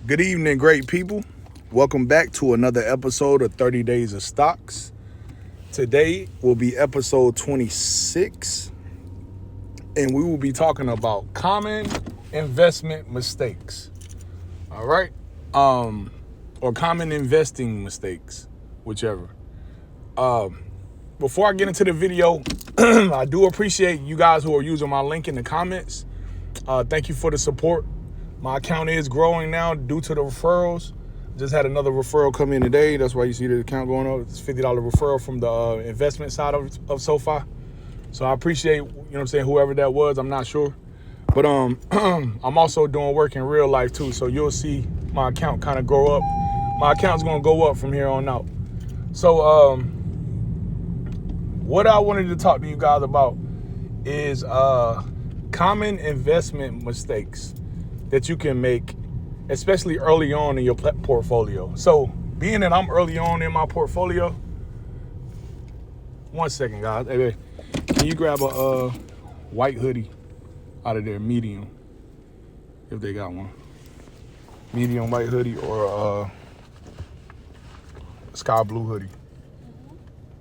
Good evening, great people. Welcome back to another episode of 30 Days of Stocks. Today will be episode 26, and we will be talking about common investment mistakes. All right? Or common investing mistakes, whichever. Before I get into the video, I do appreciate you guys who are using my link in the comments. Thank you for the support. My account is growing now due to the referrals. Just had another referral come in today. That's why you see the account going up. It's $50 referral from the investment side of SoFi. So I appreciate, whoever that was. I'm not sure. But I'm also doing work in real life too. So you'll see my account kind of grow up. My account's going to go up from here on out. So what I wanted to talk to you guys about is common investment mistakes that you can make, especially early on in your portfolio. So being that I'm early on in my portfolio, one second, guys. Hey, can you grab a white hoodie out of there, medium, if they got one? Medium white hoodie or a sky blue hoodie.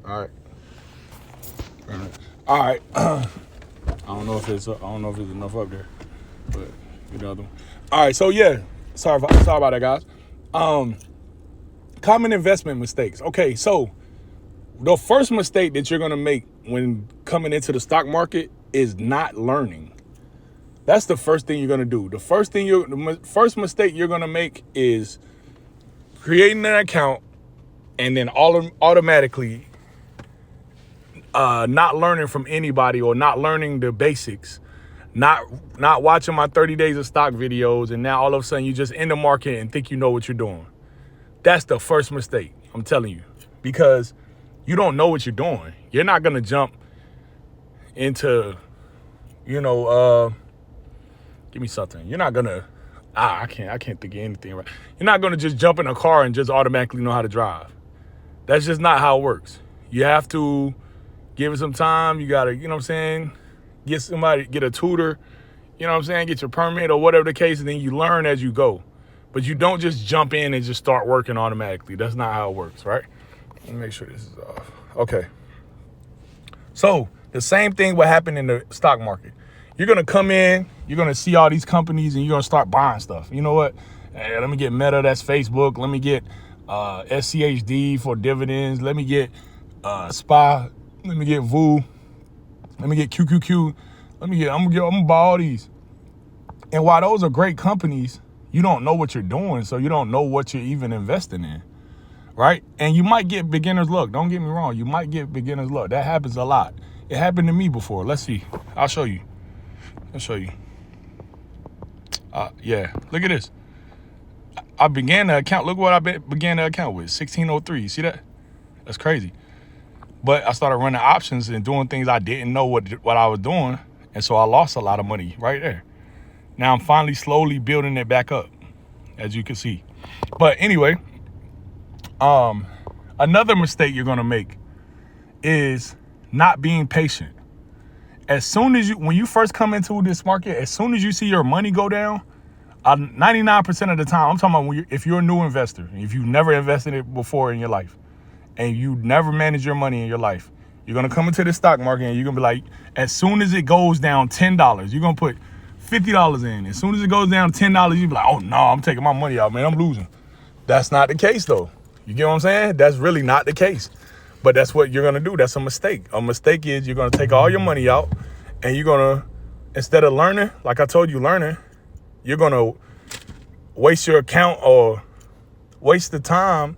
All right. I don't know if it's enough up there, but get the other one. All right, so yeah, sorry about that, guys. Common investment mistakes. Okay, so the first mistake that you're gonna make when coming into the stock market is not learning. That's the first thing you're gonna do. The first mistake you're gonna make is creating an account and then automatically not learning from anybody or not learning the basics, not watching my 30 days of stock videos, and now all of a sudden you just in the market and think you know what you're doing. That's the first mistake, I'm telling you, because you don't know what you're doing. You're not gonna jump into, give me something. You're not gonna, I can't think of anything right. You're not gonna just jump in a car and just automatically know how to drive. That's just not how it works. You have to give it some time. You gotta, get a tutor, get your permit or whatever the case, and then you learn as you go. But you don't just jump in and just start working automatically. That's not how it works, right? Let me make sure this is off. Okay. So the same thing will happen in the stock market. You're gonna come in, you're gonna see all these companies, and you're gonna start buying stuff. You know what? Hey, let me get Meta, that's Facebook. Let me get SCHD for dividends. Let me get SPY. Let me get VU. Let me get QQQ. I'm gonna buy all these. And while those are great companies, you don't know what you're doing, so you don't know what you're even investing in, right? And you might get beginner's luck. Don't get me wrong. You might get beginner's luck. That happens a lot. It happened to me before. Let's see. I'll show you. Yeah, look at this. I began the account. Look what I began the account with, 1603. You see that? That's crazy. But I started running options and doing things I didn't know what I was doing. And so I lost a lot of money right there. Now I'm finally slowly building it back up, as you can see. But anyway, another mistake you're going to make is not being patient. When you first come into this market, as soon as you see your money go down, 99% of the time, I'm talking about if you're a new investor, if you've never invested it before in your life, and you never manage your money in your life, you're going to come into the stock market and you're going to be like, as soon as it goes down $10, you're going to put $50 in. As soon as it goes down $10, you'll be like, oh, no, I'm taking my money out, man. I'm losing. That's not the case, though. You get what I'm saying? That's really not the case. But that's what you're going to do. That's a mistake. A mistake is you're going to take all your money out and you're going to, instead of learning, like I told you, you're going to waste your account or waste the time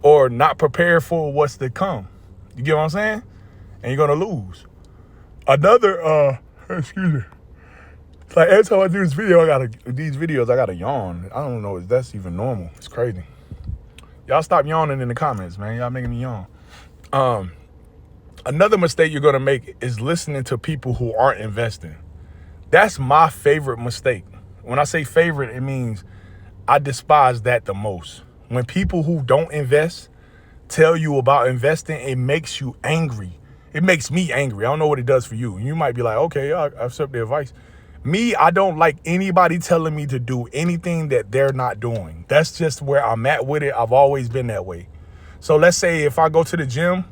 or not prepare for what's to come. You get what I'm saying? And you're going to lose. Another, excuse me. It's like every time I do this video, I gotta yawn. I don't know if that's even normal. It's crazy. Y'all stop yawning in the comments, man. Y'all making me yawn. Another mistake you're going to make is listening to people who aren't investing. That's my favorite mistake. When I say favorite, it means I despise that the most. When people who don't invest tell you about investing, it makes you angry. It makes me angry. I don't know what it does for you. You might be like, okay, I accept the advice. Me, I don't like anybody telling me to do anything that they're not doing. That's just where I'm at with it. I've always been that way. So let's say if I go to the gym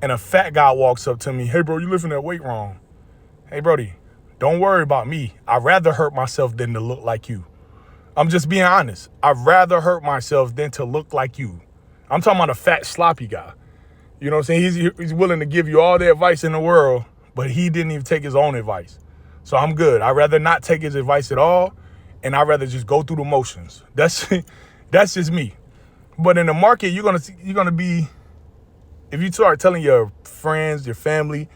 and a fat guy walks up to me, hey, bro, you lifting that weight wrong. Hey, Brody, don't worry about me. I'd rather hurt myself than to look like you. I'm just being honest. I'd rather hurt myself than to look like you. I'm talking about a fat, sloppy guy. You know what I'm saying? He's willing to give you all the advice in the world, but he didn't even take his own advice. So I'm good. I'd rather not take his advice at all, and I'd rather just go through the motions. That's just me. But in the market, you're gonna be, if you start telling your friends, your family,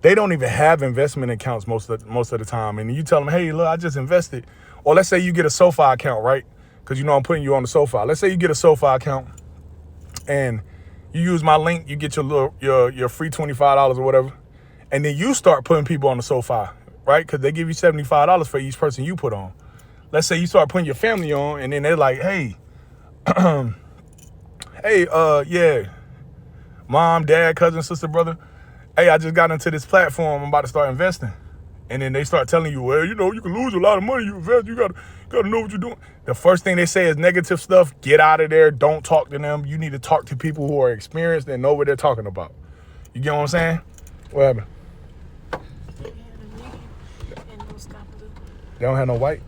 they don't even have investment accounts most of the time, and you tell them, hey, look, I just invested. Or let's say you get a SoFi account, right? Because I'm putting you on the SoFi. Let's say you get a SoFi account, and you use my link, you get your free $25 or whatever, and then you start putting people on the SoFi, right? Because they give you $75 for each person you put on. Let's say you start putting your family on, and then they're like, hey, yeah, mom, dad, cousin, sister, brother, hey, I just got into this platform, I'm about to start investing. And then they start telling you, well, you can lose a lot of money, you invest, you gotta know what you're doing. The first thing they say is negative stuff. Get out of there. Don't talk to them. You need to talk to people who are experienced and know what they're talking about. You get what I'm saying? What happened? They don't have no white?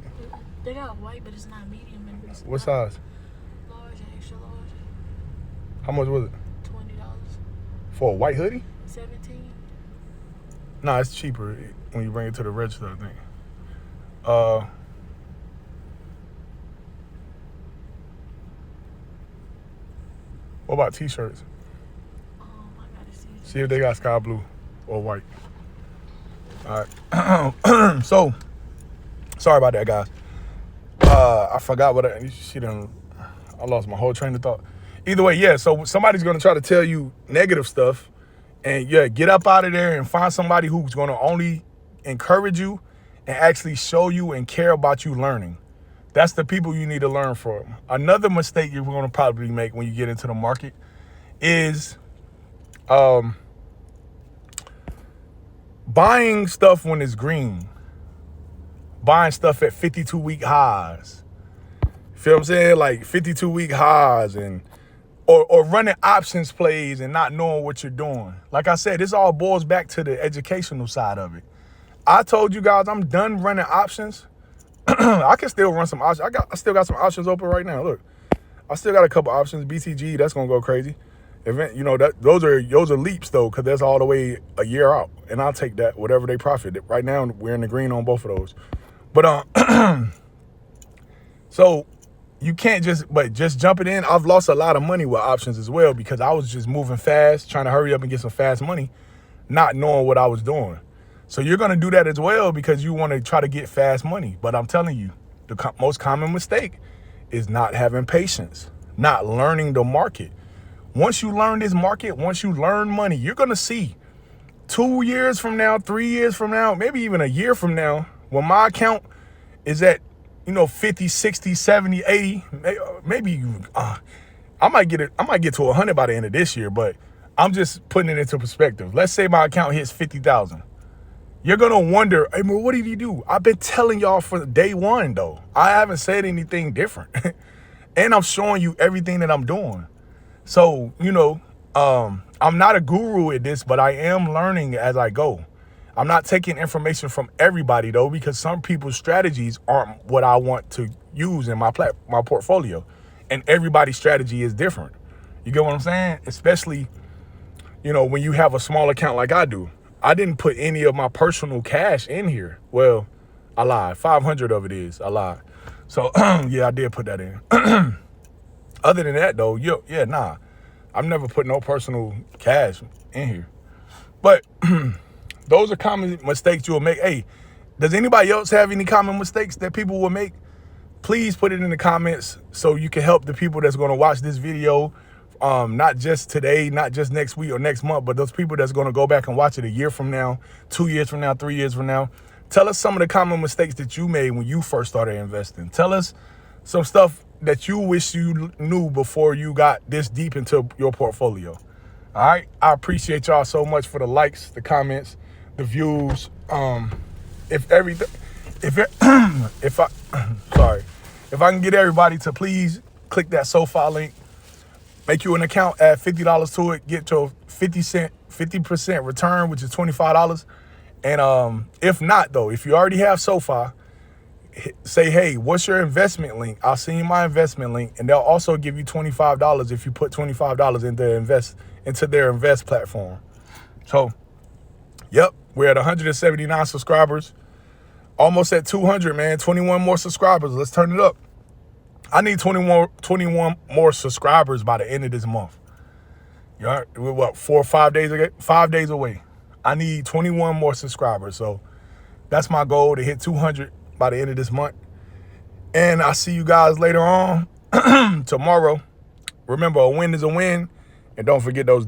They got white, but it's not medium. And it's what size? Large and extra large. How much was it? $20. For a white hoodie? $17. Nah, it's cheaper when you bring it to the register, I think. What about t-shirts? I gotta see. See if they got sky blue or white. All right. So, sorry about that, guys. I forgot what I lost my whole train of thought. Either way, yeah, so somebody's going to try to tell you negative stuff, and yeah, get up out of there and find somebody who's going to only encourage you and actually show you and care about you learning. That's the people you need to learn from. Another mistake you're going to probably make when you get into the market is buying stuff when it's green. Buying stuff at 52-week highs. Feel what I'm saying? Like 52-week highs or running options plays and not knowing what you're doing. Like I said, this all boils back to the educational side of it. I told you guys I'm done running options. I can still run some options. I still got some options open right now. Look, I still got a couple options. BTG, that's gonna go crazy. Those are leaps though, because that's all the way a year out, and I'll take that, whatever they profit. Right now, we're in the green on both of those. But so you can't just jump it in. I've lost a lot of money with options as well because I was just moving fast, trying to hurry up and get some fast money, not knowing what I was doing. So you're going to do that as well because you want to try to get fast money. But I'm telling you, the most common mistake is not having patience, not learning the market. Once you learn this market, once you learn money, you're going to see 2 years from now, 3 years from now, maybe even a year from now, when my account is at, 50, 60, 70, 80, maybe I might get to 100 by the end of this year, but I'm just putting it into perspective. Let's say my account hits 50,000. You're going to wonder, hey, man, what did he do? I've been telling y'all from day one, though. I haven't said anything different. And I'm showing you everything that I'm doing. So, I'm not a guru at this, but I am learning as I go. I'm not taking information from everybody, though, because some people's strategies aren't what I want to use in my portfolio. And everybody's strategy is different. You get what I'm saying? Especially, when you have a small account like I do. I didn't put any of my personal cash in here. Well, I lied. 500 of it is. I lied. So, yeah, I did put that in. Other than that, though, nah. I've never put no personal cash in here. But those are common mistakes you'll make. Hey, does anybody else have any common mistakes that people will make? Please put it in the comments so you can help the people that's going to watch this video. Not just today, not just next week or next month, but those people that's going to go back and watch it a year from now, 2 years from now, 3 years from now. Tell us some of the common mistakes that you made when you first started investing. Tell us some stuff that you wish you knew before you got this deep into your portfolio. All right. I appreciate y'all so much for the likes, the comments, the views. if everything, if it, if I, sorry, if I can get everybody to please click that SoFi link, make you an account, add $50 to it, get to a 50% return, which is $25. And if not though, if you already have SoFi, say, hey, what's your investment link? I'll send you my investment link, and they'll also give you $25 if you put $25 into their invest platform. So, yep, we're at 179 subscribers, almost at 200, man. 21 more subscribers. Let's turn it up. I need 21 more subscribers by the end of this month. We're what, 4 or 5 days away? 5 days away. I need 21 more subscribers. So that's my goal, to hit 200 by the end of this month. And I'll see you guys later on tomorrow. Remember, a win is a win. And don't forget those